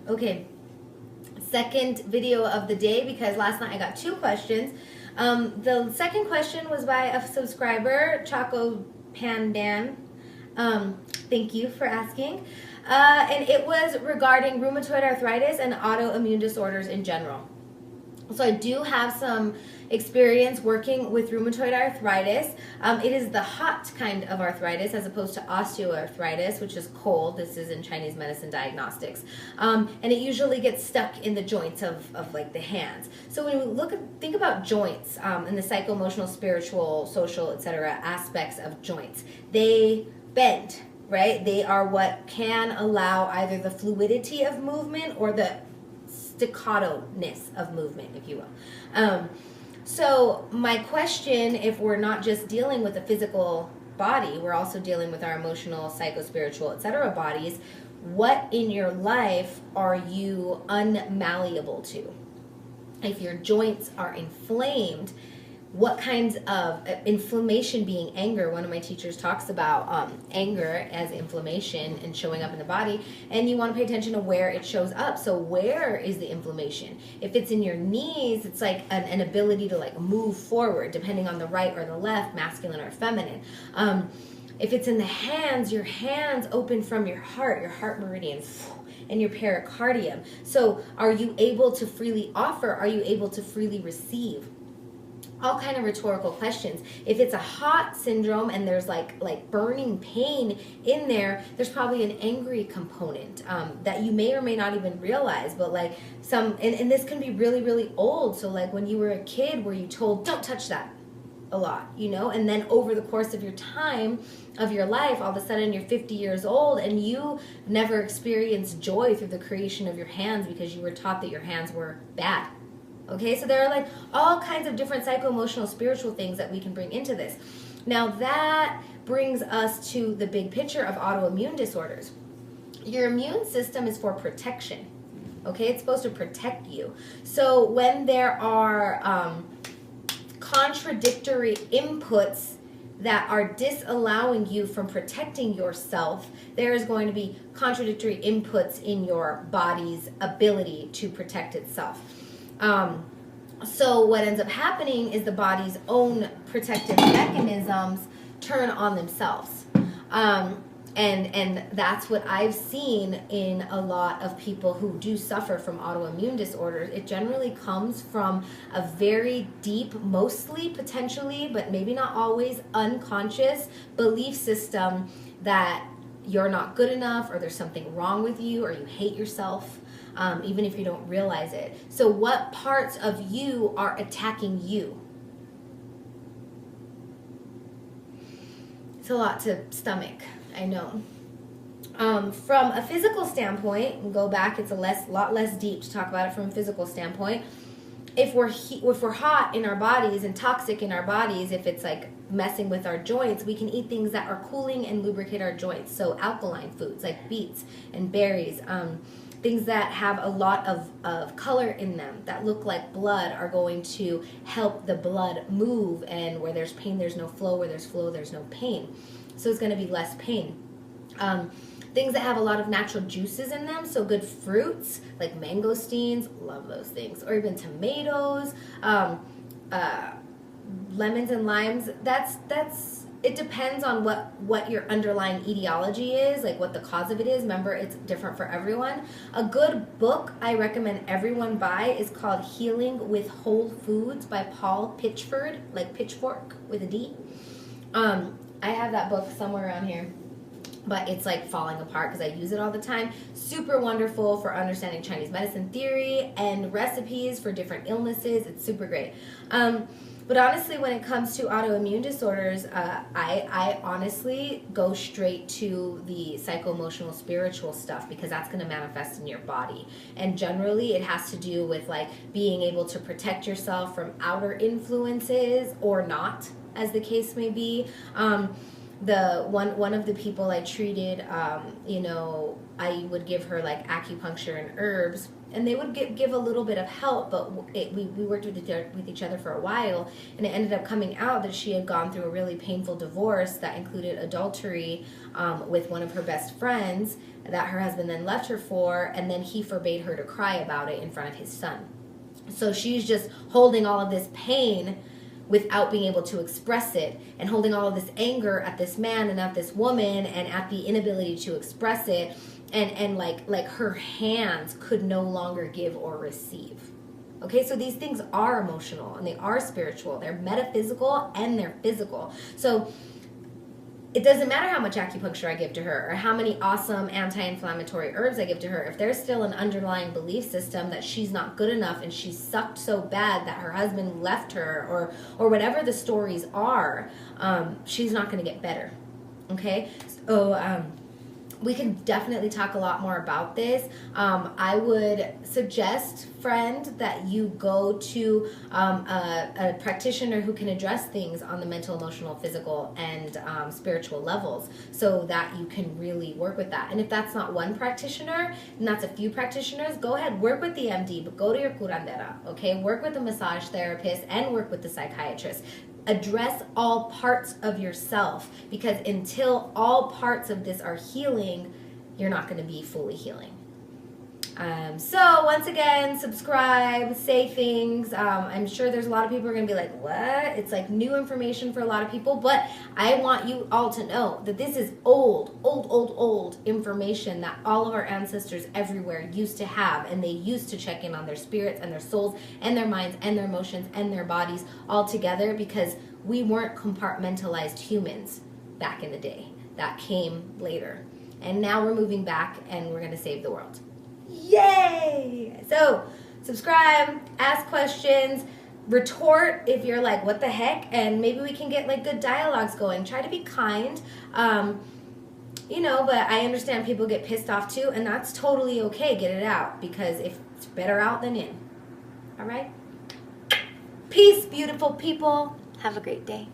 Okay, second video of the day, because last night I got 2 questions. The second question was by a subscriber, Choco Pandan. Thank you for asking. And it was regarding rheumatoid arthritis and autoimmune disorders in general. So I do have some experience working with rheumatoid arthritis. It is the hot kind of arthritis as opposed to osteoarthritis, which is cold. This is in Chinese medicine diagnostics. And it usually gets stuck in the joints of like the hands. So when we think about joints and the psycho-emotional, spiritual, social, etc. aspects of joints, they bend, right? They are what can allow either the fluidity of movement or the staccato-ness of movement, if you will. So my question, if we're not just dealing with the physical body, we're also dealing with our emotional, psycho-spiritual, etc. bodies, what in your life are you unmalleable to? If your joints are inflamed, what kinds of inflammation being anger? One of my teachers talks about anger as inflammation and showing up in the body, and you want to pay attention to where it shows up. So where is the inflammation? If it's in your knees, it's like an ability to like move forward, depending on the right or the left, masculine or feminine. If it's in the hands, your hands open from your heart meridian, and your pericardium. So are you able to freely offer? Are you able to freely receive? All kind of rhetorical questions. If it's a hot syndrome and there's like burning pain in there, there's probably an angry component that you may or may not even realize. But like and this can be really, really old. So like when you were a kid, were you told, don't touch that a lot, you know? And then over the course of your time, of your life, all of a sudden you're 50 years old and you never experienced joy through the creation of your hands because you were taught that your hands were bad. Okay, so there are like all kinds of different psycho-emotional, spiritual things that we can bring into this. Now that brings us to the big picture of autoimmune disorders. Your immune system is for protection. Okay, it's supposed to protect you. So when there are contradictory inputs that are disallowing you from protecting yourself, there is going to be contradictory inputs in your body's ability to protect itself. So what ends up happening is the body's own protective mechanisms turn on themselves. And that's what I've seen in a lot of people who do suffer from autoimmune disorders. It generally comes from a very deep, mostly potentially, but maybe not always, unconscious belief system that you're not good enough, or there's something wrong with you, or you hate yourself. Even if you don't realize it. So what parts of you are attacking you? It's a lot to stomach, I know. From a physical standpoint, and go back, it's lot less deep to talk about it from a physical standpoint. If we're hot in our bodies and toxic in our bodies, if it's like messing with our joints, we can eat things that are cooling and lubricate our joints. So alkaline foods like beets and berries, things that have a lot of color in them that look like blood are going to help the blood move, and where there's pain, there's no flow. Where there's flow, there's no pain. So it's going to be less pain. Things that have a lot of natural juices in them, so good fruits like mangosteens, love those things, or even tomatoes, lemons and limes. It depends on what your underlying etiology is, like what the cause of it is. Remember, it's different for everyone. A good book I recommend everyone buy is called Healing with Whole Foods by Paul Pitchford, like pitchfork with a D. I have that book somewhere around here, but it's like falling apart because I use it all the time. Super wonderful for understanding Chinese medicine theory and recipes for different illnesses. It's super great. But honestly, when it comes to autoimmune disorders, I honestly go straight to the psycho-emotional, spiritual stuff, because that's going to manifest in your body. And generally, it has to do with like being able to protect yourself from outer influences or not, as the case may be. One of the people I treated, I would give her like acupuncture and herbs. And they would give a little bit of help, but we worked with each other for a while, and it ended up coming out that she had gone through a really painful divorce that included adultery with one of her best friends that her husband then left her for, and then he forbade her to cry about it in front of his son. So she's just holding all of this pain without being able to express it, and holding all of this anger at this man and at this woman and at the inability to express it, and like her hands could no longer give or receive. Okay, so these things are emotional and they are spiritual. They're metaphysical and they're physical. So it doesn't matter how much acupuncture I give to her or how many awesome anti-inflammatory herbs I give to her. If there's still an underlying belief system that she's not good enough and she's sucked so bad that her husband left her, or whatever the stories are, she's not going to get better. Okay, so we can definitely talk a lot more about this. I would suggest, friend, that you go to a practitioner who can address things on the mental, emotional, physical, and spiritual levels, so that you can really work with that. And if that's not one practitioner, and that's a few practitioners, go ahead, work with the MD, but go to your curandera, okay? Work with the massage therapist and work with the psychiatrist. Address all parts of yourself, because until all parts of this are healing, you're not going to be fully healing. So once again, subscribe, say things. I'm sure there's a lot of people who are going to be like, what? It's like new information for a lot of people, but I want you all to know that this is old information that all of our ancestors everywhere used to have, and they used to check in on their spirits and their souls and their minds and their emotions and their bodies all together, because we weren't compartmentalized humans back in the day. That came later. And now we're moving back and we're going to save the world. Yay! So subscribe, ask questions, retort if you're like, what the heck? And maybe we can get like good dialogues going. Try to be kind. You know, but I understand people get pissed off too, and that's totally okay. Get it out, because if it's better out than in. All right? Peace, beautiful people. Have a great day.